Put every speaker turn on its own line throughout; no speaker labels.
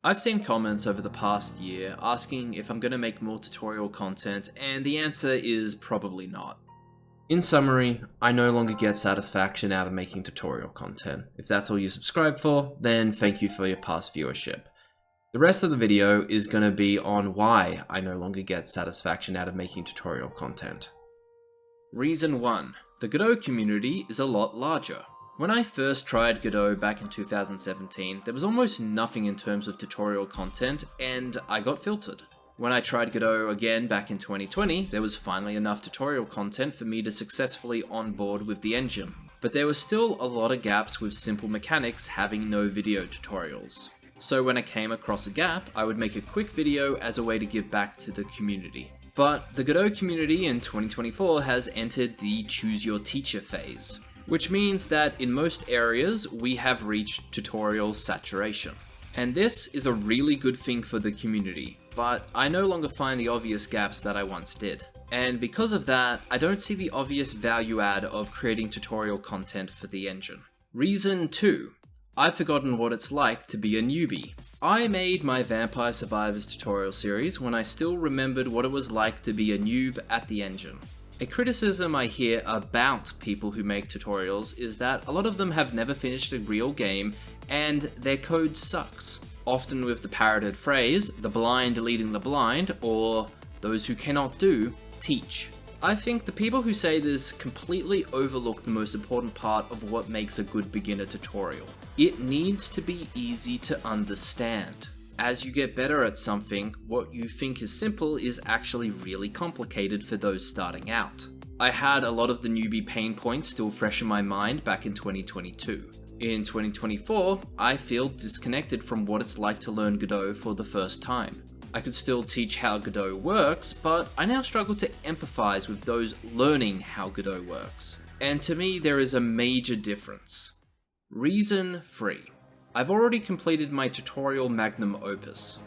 I've seen comments over the past year asking if I'm going to make more tutorial content, and the answer is probably not. In summary, I no longer get satisfaction out of making tutorial content. If that's all you subscribe for, then thank you for your past viewership. The rest of the video is going to be on why I no longer get satisfaction out of making tutorial content. Reason 1. The Godot community is a lot larger. When I first tried Godot back in 2017, there was almost nothing in terms of tutorial content, and I got filtered. When I tried Godot again back in 2020, there was finally enough tutorial content for me to successfully onboard with the engine. But there were still a lot of gaps with simple mechanics having no video tutorials. So when I came across a gap, I would make a quick video as a way to give back to the community. But the Godot community in 2024 has entered the choose your teacher phase, which means that in most areas we have reached tutorial saturation. And this is a really good thing for the community, but I no longer find the obvious gaps that I once did. And because of that, I don't see the obvious value add of creating tutorial content for the engine. Reason 2. I've forgotten what it's like to be a newbie. I made my Vampire Survivors tutorial series when I still remembered what it was like to be a noob at the engine. A criticism I hear about people who make tutorials is that a lot of them have never finished a real game and their code sucks. Often with the parroted phrase, the blind leading the blind, or those who cannot do, teach. I think the people who say this completely overlook the most important part of what makes a good beginner tutorial. It needs to be easy to understand. As you get better at something, what you think is simple is actually really complicated for those starting out. I had a lot of the newbie pain points still fresh in my mind back in 2022. In 2024, I feel disconnected from what it's like to learn Godot for the first time. I could still teach how Godot works, but I now struggle to empathize with those learning how Godot works. And to me, there is a major difference. Reason 3. I've already completed my tutorial magnum opus.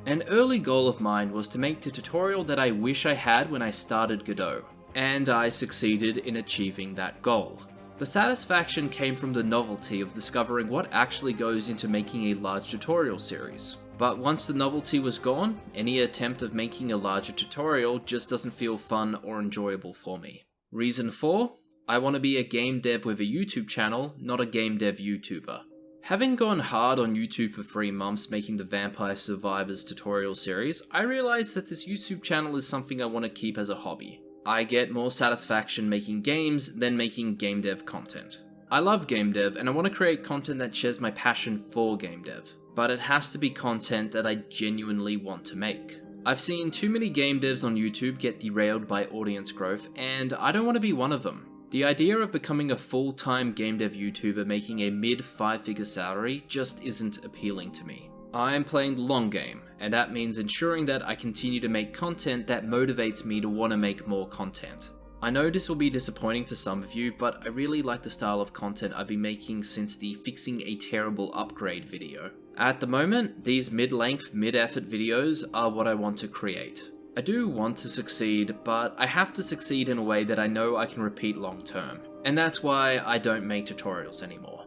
An early goal of mine was to make the tutorial that I wish I had when I started Godot, and I succeeded in achieving that goal. The satisfaction came from the novelty of discovering what actually goes into making a large tutorial series. But once the novelty was gone, any attempt of making a larger tutorial just doesn't feel fun or enjoyable for me. Reason 4. I want to be a game dev with a YouTube channel, not a game dev YouTuber. Having gone hard on YouTube for 3 months making the Vampire Survivors tutorial series, I realized that this YouTube channel is something I want to keep as a hobby. I get more satisfaction making games than making game dev content. I love game dev and I want to create content that shares my passion for game dev, but it has to be content that I genuinely want to make. I've seen too many game devs on YouTube get derailed by audience growth, and I don't want to be one of them. The idea of becoming a full-time game dev YouTuber making a mid-5-figure salary just isn't appealing to me. I am playing the long game, and that means ensuring that I continue to make content that motivates me to want to make more content. I know this will be disappointing to some of you, but I really like the style of content I've been making since the Fixing a Terrible Upgrade video. At the moment, these mid-length, mid-effort videos are what I want to create. I do want to succeed, but I have to succeed in a way that I know I can repeat long term. And that's why I don't make tutorials anymore.